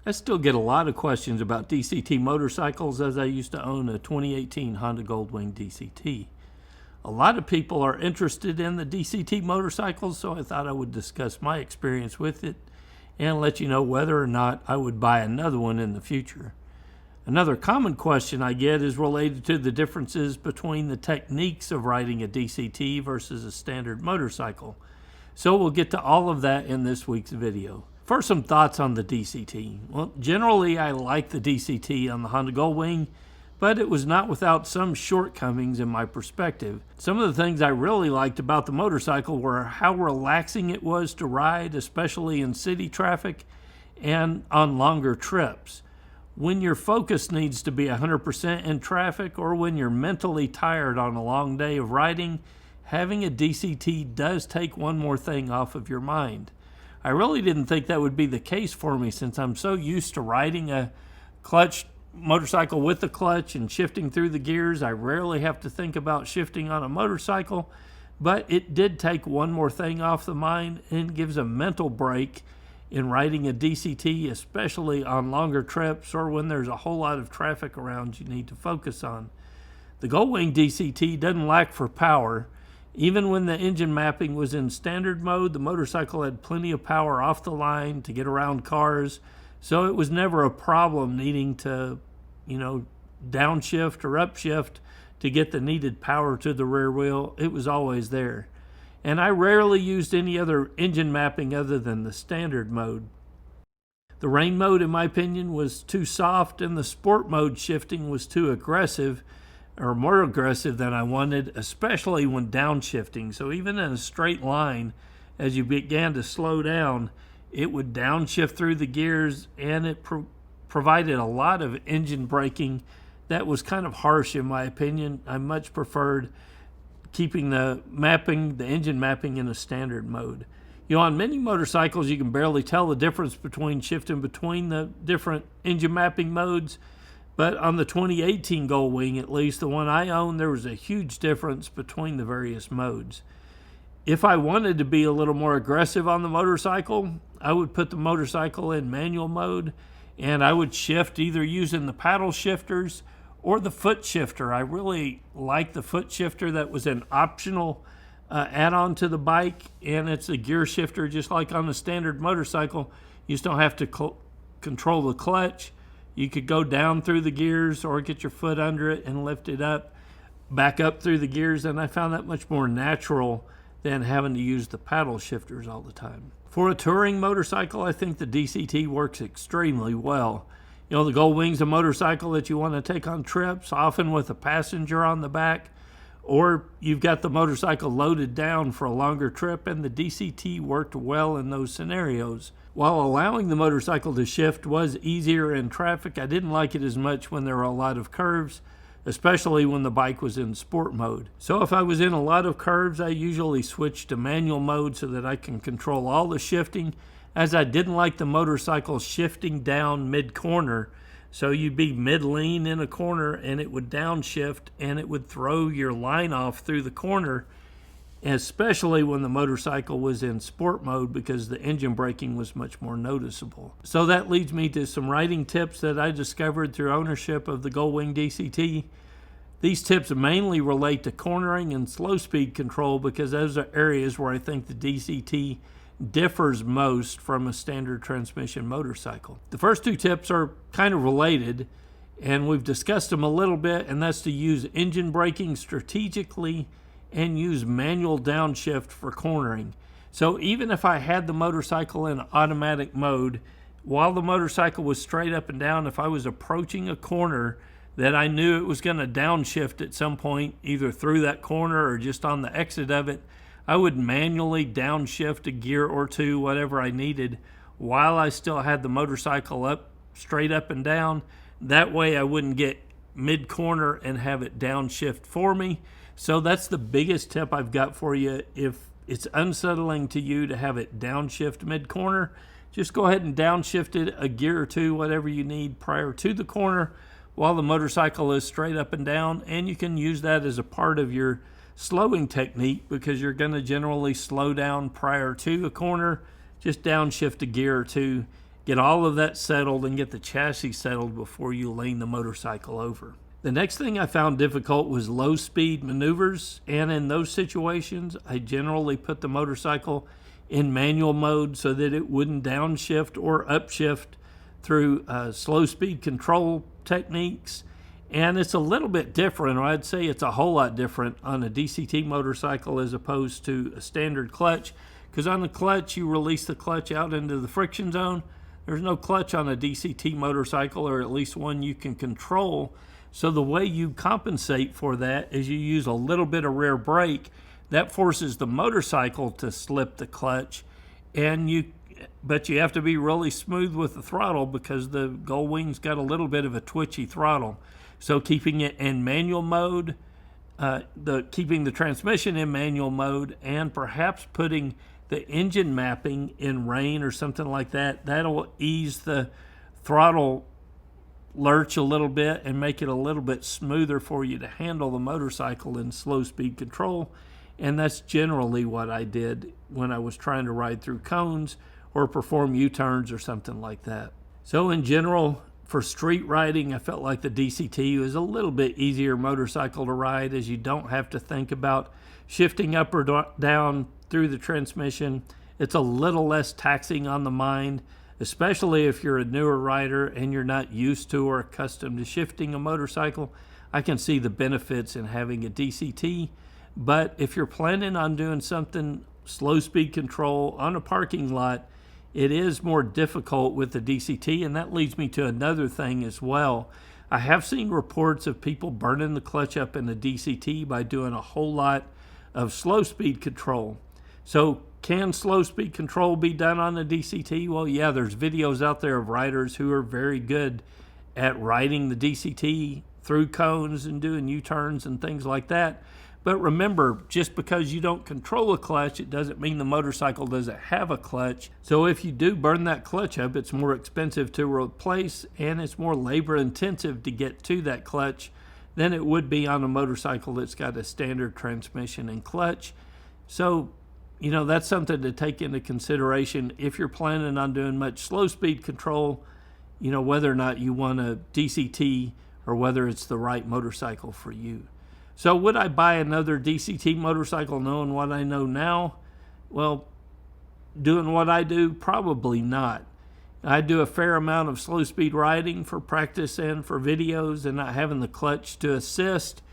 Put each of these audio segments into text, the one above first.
I still get a lot of questions about DCT motorcycles as I used to own a 2018 Honda Goldwing DCT. A lot of people are interested in the DCT motorcycles, so I thought I would discuss my experience with it and let you know whether or not I would buy another one in the future. Another common question I get is related to the differences between the techniques of riding a DCT versus a standard motorcycle. So we'll get to all of that in this week's video. First, some thoughts on the DCT. Well, generally I like the DCT on the Honda Goldwing, but it was not without some shortcomings in my perspective. Some of the things I really liked about the motorcycle were how relaxing it was to ride, especially in city traffic and on longer trips. When your focus needs to be 100% in traffic, or when you're mentally tired on a long day of riding, having a DCT does take one more thing off of your mind. I really didn't think that would be the case for me since I'm so used to riding a clutch motorcycle with a clutch and shifting through the gears. I rarely have to think about shifting on a motorcycle, but it did take one more thing off the mind and gives a mental break in riding a DCT, especially on longer trips or when there's a whole lot of traffic around you need to focus on. The Goldwing DCT doesn't lack for power. Even when the engine mapping was in standard mode, the motorcycle had plenty of power off the line to get around cars, so it was never a problem needing to, downshift or upshift to get the needed power to the rear wheel. It was always there. And I rarely used any other engine mapping other than the standard mode. The rain mode, in my opinion, was too soft, and the sport mode shifting was too aggressive, or more aggressive than I wanted, especially when downshifting. So even in a straight line, as you began to slow down, it would downshift through the gears, and it provided a lot of engine braking that was kind of harsh in my opinion. I much preferred keeping the engine mapping in a standard mode. On many motorcycles, you can barely tell the difference between shifting between the different engine mapping modes. But on the 2018 Goldwing, at least the one I own, there was a huge difference between the various modes. If I wanted to be a little more aggressive on the motorcycle, I would put the motorcycle in manual mode, and I would shift either using the paddle shifters or the foot shifter. I really like the foot shifter. That was an optional add-on to the bike, and it's a gear shifter just like on the standard motorcycle. You just don't have to control the clutch. You could go down through the gears or get your foot under it and lift it up, back up through the gears, and I found that much more natural than having to use the paddle shifters all the time. For a touring motorcycle, I think the DCT works extremely well. The Goldwing's a motorcycle that you want to take on trips, often with a passenger on the back, or you've got the motorcycle loaded down for a longer trip, and the DCT worked well in those scenarios. While allowing the motorcycle to shift was easier in traffic, I didn't like it as much when there were a lot of curves, especially when the bike was in sport mode. So if I was in a lot of curves, I usually switched to manual mode so that I can control all the shifting, as I didn't like the motorcycle shifting down mid-corner. So you'd be mid-lean in a corner and it would downshift and it would throw your line off through the corner, especially when the motorcycle was in sport mode because the engine braking was much more noticeable. So that leads me to some riding tips that I discovered through ownership of the Goldwing DCT. These tips mainly relate to cornering and slow speed control because those are areas where I think the DCT differs most from a standard transmission motorcycle. The first two tips are kind of related, and we've discussed them a little bit, and that's to use engine braking strategically and use manual downshift for cornering. So even if I had the motorcycle in automatic mode, while the motorcycle was straight up and down, if I was approaching a corner that I knew it was going to downshift at some point, either through that corner or just on the exit of it, I would manually downshift a gear or two, whatever I needed, while I still had the motorcycle up, straight up and down. That way I wouldn't get mid-corner and have it downshift for me. So that's the biggest tip I've got for you. If it's unsettling to you to have it downshift mid-corner, just go ahead and downshift it a gear or two, whatever you need prior to the corner, while the motorcycle is straight up and down. And you can use that as a part of your slowing technique because you're going to generally slow down prior to a corner. Just downshift a gear or two Get all of that settled and get the chassis settled before you lean the motorcycle over. The next thing I found difficult was low speed maneuvers, and in those situations I generally put the motorcycle in manual mode so that it wouldn't downshift or upshift through slow speed control techniques. And it's a little bit different, or I'd say it's a whole lot different on a DCT motorcycle as opposed to a standard clutch, because on the clutch you release the clutch out into the friction zone. There's no clutch on a DCT motorcycle, or at least one you can control. So the way you compensate for that is you use a little bit of rear brake. That forces the motorcycle to slip the clutch, but you have to be really smooth with the throttle because the Goldwing's got a little bit of a twitchy throttle. So keeping it in manual mode, keeping the transmission in manual mode, and perhaps putting the engine mapping in rain or something like that, that'll ease the throttle lurch a little bit and make it a little bit smoother for you to handle the motorcycle in slow speed control. And that's generally what I did when I was trying to ride through cones or perform U-turns or something like that. So in general, for street riding, I felt like the DCT was a little bit easier motorcycle to ride, as you don't have to think about shifting up or down through the transmission. It's a little less taxing on the mind, especially if you're a newer rider and you're not used to or accustomed to shifting a motorcycle. I can see the benefits in having a DCT, but if you're planning on doing something slow speed control on a parking lot, it is more difficult with the DCT. And that leads me to another thing as well. I have seen reports of people burning the clutch up in the DCT by doing a whole lot of slow speed control. So can slow speed control be done on the DCT? Well, yeah, there's videos out there of riders who are very good at riding the DCT through cones and doing U-turns and things like that. But remember, just because you don't control a clutch, it doesn't mean the motorcycle doesn't have a clutch. So if you do burn that clutch up, it's more expensive to replace, and it's more labor intensive to get to that clutch than it would be on a motorcycle that's got a standard transmission and clutch. So, that's something to take into consideration if you're planning on doing much slow speed control, whether or not you want a DCT or whether it's the right motorcycle for you. So would I buy another DCT motorcycle knowing what I know now? Well, doing what I do, probably not. I do a fair amount of slow speed riding for practice and for videos, and not having the clutch to assist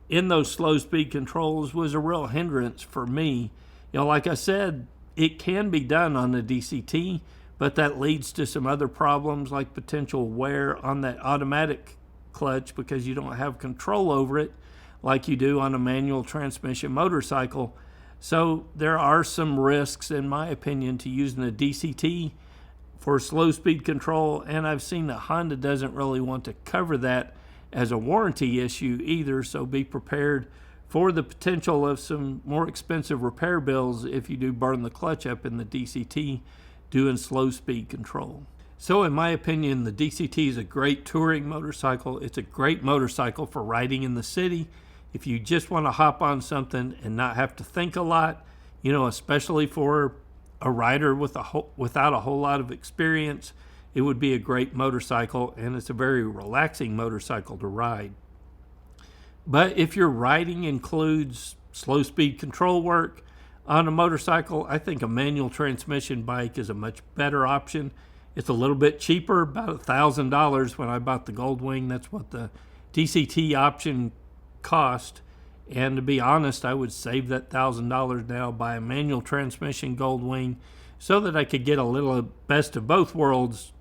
in those slow speed controls was a real hindrance for me. Like I said, it can be done on the DCT, but that leads to some other problems like potential wear on that automatic clutch because you don't have control over it like you do on a manual transmission motorcycle. So there are some risks, in my opinion, to using a DCT for slow speed control, and I've seen that Honda doesn't really want to cover that as a warranty issue either, so be prepared for the potential of some more expensive repair bills if you do burn the clutch up in the DCT doing slow speed control. So in my opinion, the DCT is a great touring motorcycle. It's a great motorcycle for riding in the city. If you just want to hop on something and not have to think a lot, especially for a rider without a whole lot of experience, it would be a great motorcycle, and it's a very relaxing motorcycle to ride. But if your riding includes slow speed control work on a motorcycle, I think a manual transmission bike is a much better option. It's a little bit cheaper, about $1,000 when I bought the Goldwing. That's what the DCT option cost. And to be honest, I would save that $1,000 now, buy a manual transmission Goldwing so that I could get a little best of both worlds,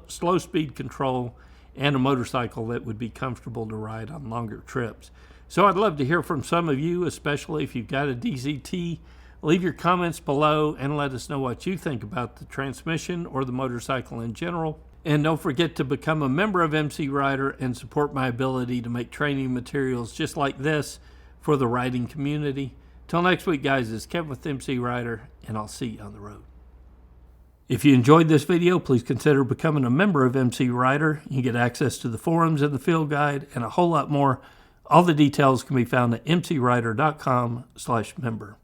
slow speed control and a motorcycle that would be comfortable to ride on longer trips. So I'd love to hear from some of you, especially if you've got a DCT. Leave your comments below and let us know what you think about the transmission or the motorcycle in general. And don't forget to become a member of MCrider and support my ability to make training materials just like this for the riding community. Till next week, guys, it's Kevin with MCrider, and I'll see you on the road. If you enjoyed this video, please consider becoming a member of MCrider. You get access to the forums and the field guide and a whole lot more. All the details can be found at mcrider.com/member.